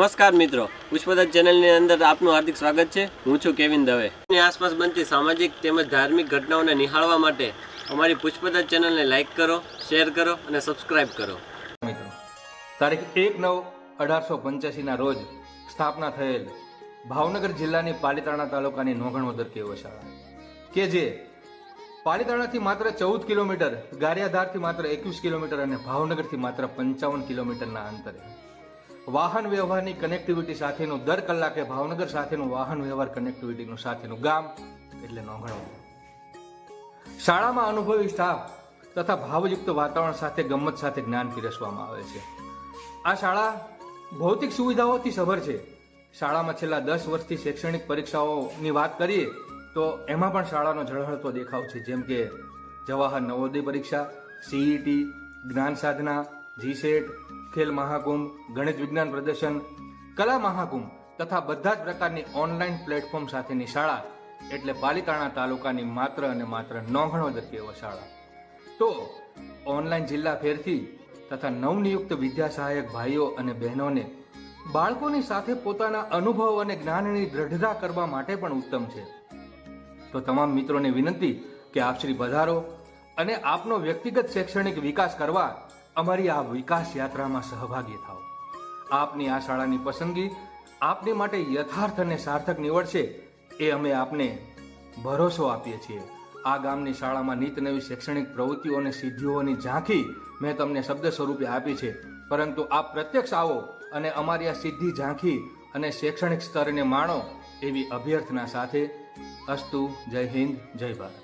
નમસ્કાર મિત્રો, પુષ્પદત્ત ચેનલની અંદર આપનું હાર્દિક સ્વાગત છે। હું છું કેવિન દવે। ની આસપાસ બનતી સામાજિક તેમજ ધાર્મિક ઘટનાઓને નિહાળવા માટે અમારી પુષ્પદત્ત ચેનલને લાઇક કરો, શેર કરો અને સબસ્ક્રાઇબ કરો। મિત્રો, તારીખ 1/9/1885 રોજ સ્થાપના થયેલ ભાવનગર જિલ્લાની પાલીતાણા તાલુકાની નોંઘણવદર કેવો શાળા કે જે પાલીતાણાથી માત્ર 14 કિલોમીટર, ગારિયાધારથી માત્ર 21 કિલોમીટર અને ભાવનગરથી માત્ર 55 કિલોમીટરના અંતરે વાહન વ્યવહારની કનેક્ટિવિટી સાથેનું, દર કલાકે ભાવનગર સાથેનું વાહન વ્યવહાર કનેક્ટિવિટીનું સાથેનું ગામ એટલે નોંઘણવદર। શાળામાં અનુભવી સ્ટાફ તથા ભાવયુક્ત વાતાવરણ સાથે ગમ્મત સાથે જ્ઞાન પીરસવામાં આવે છે। આ શાળા ભૌતિક સુવિધાઓથી સભર છે। શાળામાં છેલ્લા 10 વર્ષથી શૈક્ષણિક પરીક્ષાઓની વાત કરીએ તો એમાં પણ શાળાનો ઝળહળતો દેખાવ છે, જેમ કે જવાહર નવોદય પરીક્ષા, સીઈટી, જ્ઞાન સાધના, જીસેટ, ખેલ મહાકુંભ, ગણિત વિજ્ઞાન પ્રદર્શન, કલા મહાકુંભ તથા બધા જ પ્રકારની ઓનલાઈન પ્લેટફોર્મ સાથેની શાળા એટલે પાલીતાણા તાલુકાની માત્ર અને માત્ર નોંઘણવદર કેવો શાળા। તો ઓનલાઈન જિલ્લા ફેરથી તથા નવનિયુક્ત વિદ્યા સહાયક ભાઈઓ અને બહેનોને બાળકોની સાથે પોતાના અનુભવ અને જ્ઞાનની દ્રઢતા કરવા માટે પણ ઉત્તમ છે। તો તમામ મિત્રોને વિનંતી કે આપ શ્રી પધારો અને આપનો વ્યક્તિગત શૈક્ષણિક વિકાસ કરવા અમારી આ વિકાસ યાત્રામાં સહભાગી થાઓ। આપની આ શાળાની પસંદગી આપની માટે યથાર્થ અને સાર્થક નીવડશે એ અમે આપને ભરોસો આપીએ છીએ। આ ગામની શાળામાં નિત નવી શૈક્ષણિક પ્રવૃત્તિઓ અને સિદ્ધિઓની ઝાંખી મેં તમને શબ્દ સ્વરૂપે આપી છે, પરંતુ આપ પ્રત્યક્ષ આવો અને અમારી આ સિદ્ધિ ઝાંખી અને શૈક્ષણિક સ્તરને માણો એવી અભ્યર્થના સાથે। અસ્તુ, જય હિન્દ, જય ભારત।